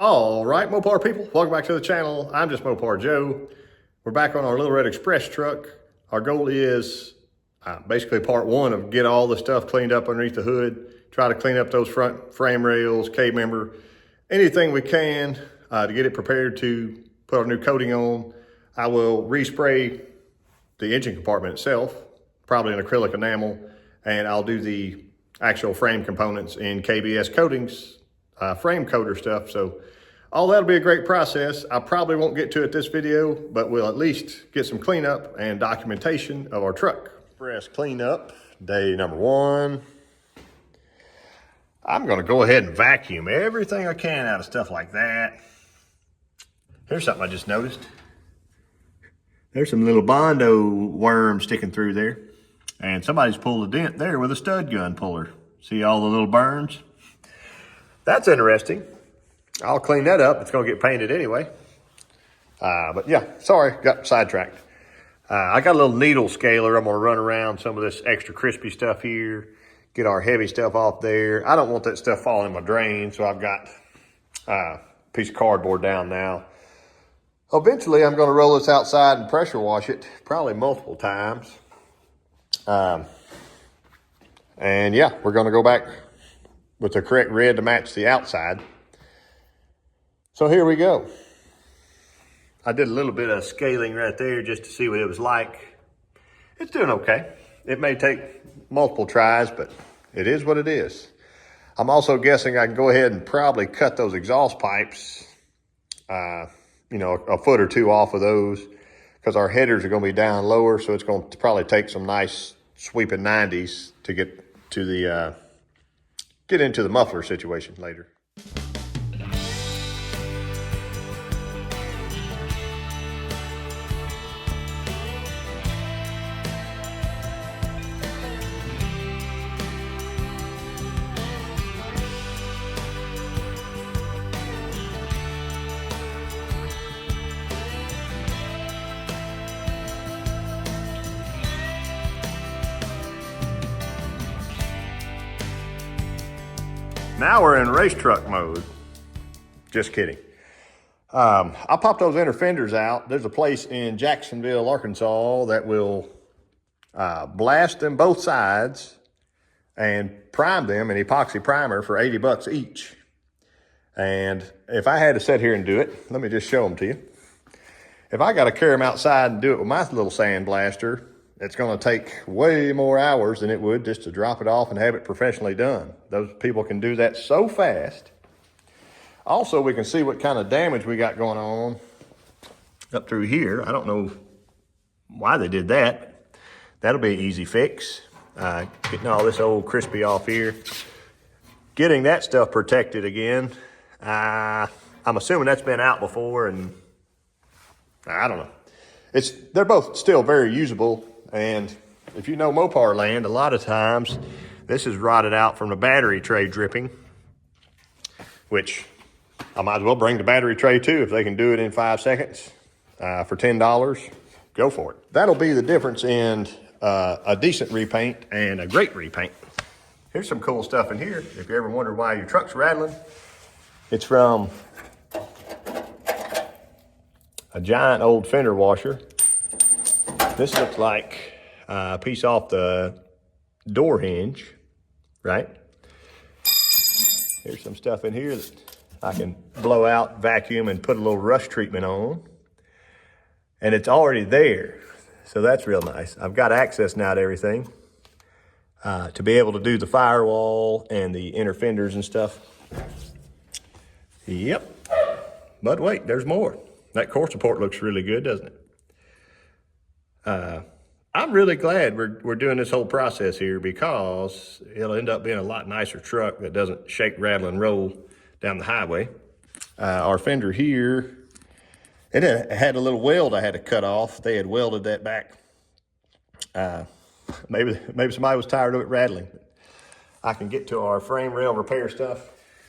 All right, Mopar people, welcome back to the channel. I'm just Mopar Joe. We're back on our Little Red Express truck. Our goal is basically part one of get all the stuff cleaned up underneath the hood, try to clean up those front frame rails, K-member, anything we can to get it prepared to put our new coating on. I will respray the engine compartment itself, probably in acrylic enamel, and I'll do the actual frame components in KBS coatings, frame coater stuff. So all that'll be a great process. I probably won't get to it this video, but we'll at least get some cleanup and documentation of our truck. Express cleanup, day number one. I'm gonna go ahead and vacuum everything I can out of stuff like that. Here's something I just noticed. There's some little Bondo worms sticking through there. And somebody's pulled a dent there with a stud gun puller. See all the little burns? That's interesting. I'll clean that up. It's gonna get painted anyway. But yeah, sorry, got sidetracked. I got a little needle scaler. I'm gonna run around some of this extra crispy stuff here, get our heavy stuff off there. I don't want that stuff falling in my drain, so I've got a piece of cardboard down now. Eventually, I'm gonna roll this outside and pressure wash it, probably multiple times. And yeah, we're gonna go back with the correct red to match the outside. So here we go. I did a little bit of scaling right there just to see what it was like. It's doing okay. It may take multiple tries, but it is what it is. I'm also guessing I can go ahead and probably cut those exhaust pipes, you know, a foot or two off of those, because our headers are going to be down lower, so it's going to probably take some nice sweeping 90s to get to the get into the muffler situation later. Now we're in race truck mode. Just kidding. I'll pop those inner fenders out. There's a place in Jacksonville, Arkansas that will blast them both sides and prime them in epoxy primer for 80 bucks each. And if I had to sit here and do it, let me just show them to you. If I got to carry them outside and do it with my little sand blaster, it's going to take way more hours than it would just to drop it off and have it professionally done. Those people can do that so fast. Also, we can see what kind of damage we got going on up through here. I don't know why they did that. That'll be an easy fix. Getting all this old crispy off here. Getting that stuff protected again. I'm assuming that's been out before, and I don't know. They're both still very usable. And if you know Mopar land, a lot of times this is rotted out from the battery tray dripping, which I might as well bring the battery tray too. If they can do it in 5 seconds for $10, go for it. That'll be the difference in a decent repaint and a great repaint. Here's some cool stuff in here. If you ever wonder why your truck's rattling, it's from a giant old fender washer. This looks like a piece off the door hinge, right? Here's some stuff in here that I can blow out, vacuum, and put a little rust treatment on. And it's already there, so that's real nice. I've got access now to everything to be able to do the firewall and the inner fenders and stuff. Yep, but wait, there's more. That core support looks really good, doesn't it? I'm really glad we're doing this whole process here, because it'll end up being a lot nicer truck that doesn't shake, rattle, and roll down the highway. Our fender here, it had a little weld I had to cut off. They had welded that back. Maybe somebody was tired of it rattling. I can get to our frame rail repair stuff.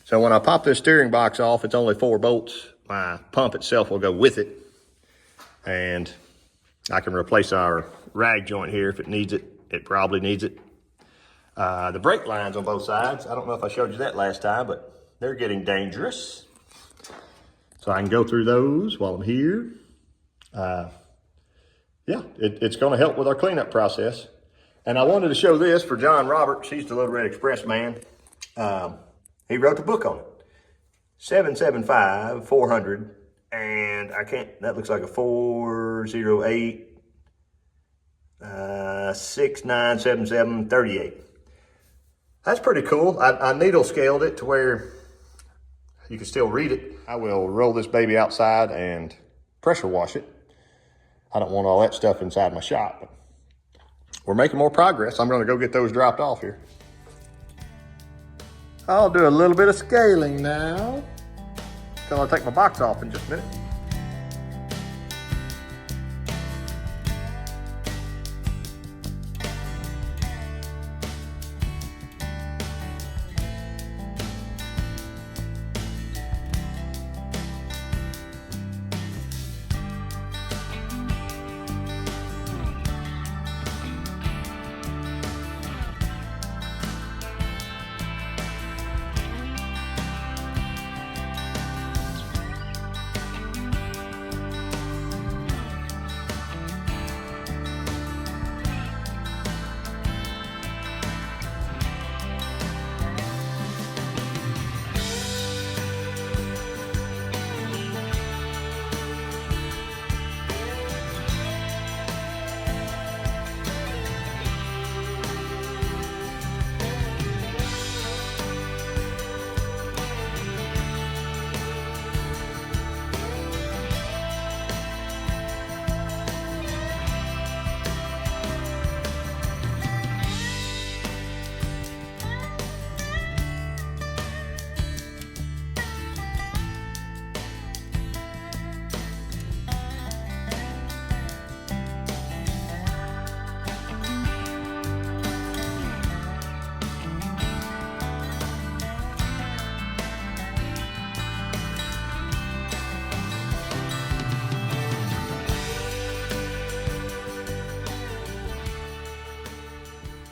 So when I pop this steering box off, it's only 4 bolts. My pump itself will go with it. And I can replace our rag joint here if it needs it. It probably needs it. The brake lines on both sides, I don't know if I showed you that last time, but they're getting dangerous. So I can go through those while I'm here. Yeah, it's going to help with our cleanup process. And I wanted to show this for John Roberts. He's the Little Red Express man. He wrote the book on it. 775-400, and I can't, that looks like a 408, 6977-38. That's pretty cool. I needle scaled it to where you can still read it. I will roll this baby outside and pressure wash it. I don't want all that stuff inside my shop, but we're making more progress. I'm going to go get those dropped off here. I'll do a little bit of scaling now until I take my box off in just a minute.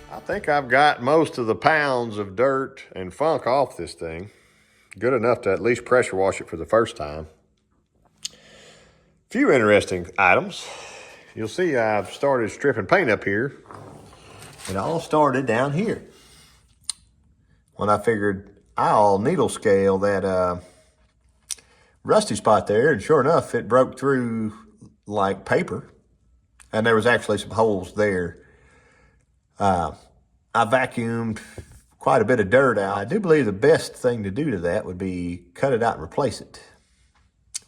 I think I've got most of the pounds of dirt and funk off this thing. Good enough to at least pressure wash it for the first time. Few interesting items. You'll see I've started stripping paint up here. It all started down here when I figured I'll needle scale that rusty spot there, and sure enough, it broke through like paper, and there was actually some holes there. I vacuumed quite a bit of dirt out. I do believe the best thing to do to that would be cut it out and replace it.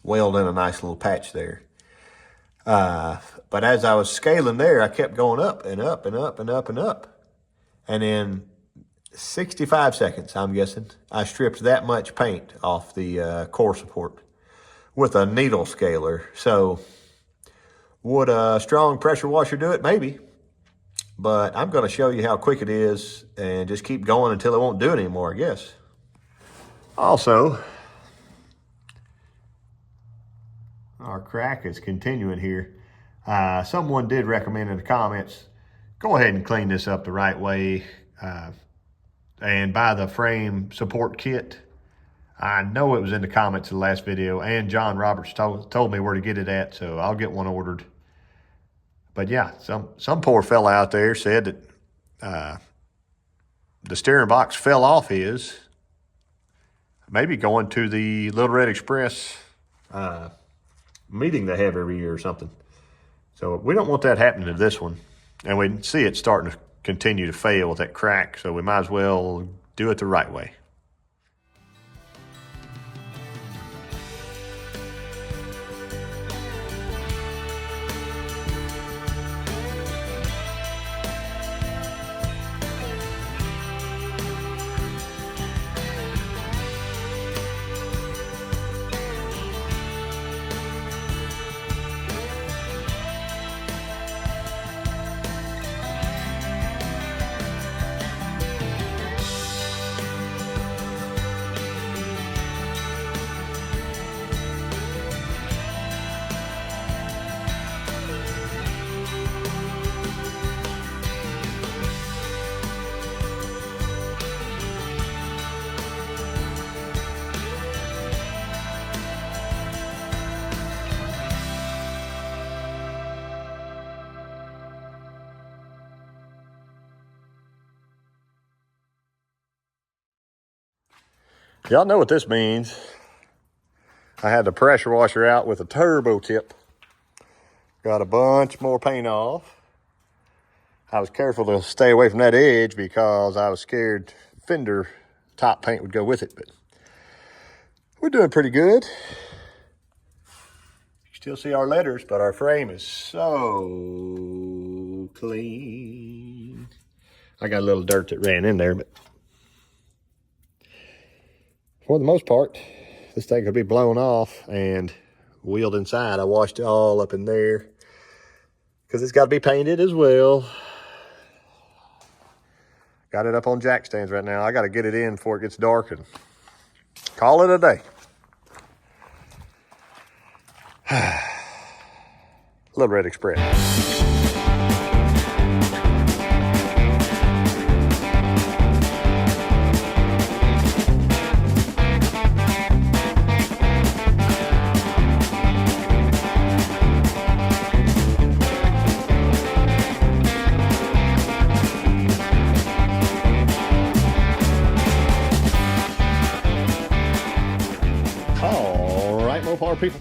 Weld in a nice little patch there. But as I was scaling there, I kept going up and up and up and up and up. And in 65 seconds, I'm guessing, I stripped that much paint off the core support with a needle scaler. So would a strong pressure washer do it? Maybe. But I'm going to show you how quick it is and just keep going until it won't do it anymore, I guess. Also, our crack is continuing here. Someone did recommend in the comments, go ahead and clean this up the right way and buy the frame support kit. I know it was in the comments of the last video, and John Roberts told me where to get it at, so I'll get one ordered. But yeah, some poor fella out there said that the steering box fell off his, maybe going to the Little Red Express meeting they have every year or something. So we don't want that happening to this one. And we see it starting to continue to fail with that crack, so we might as well do it the right way. Y'all know what this means. I had the pressure washer out with a turbo tip. Got a bunch more paint off. I was careful to stay away from that edge because I was scared Fender top paint would go with it, but we're doing pretty good. You still see our letters, but our frame is so clean. I got a little dirt that ran in there, but for the most part, this thing could be blown off and wheeled inside. I washed it all up in there because it's got to be painted as well. Got it up on jack stands right now. I got to get it in before it gets dark and call it a day. Little Red Express. All right, Mopar people.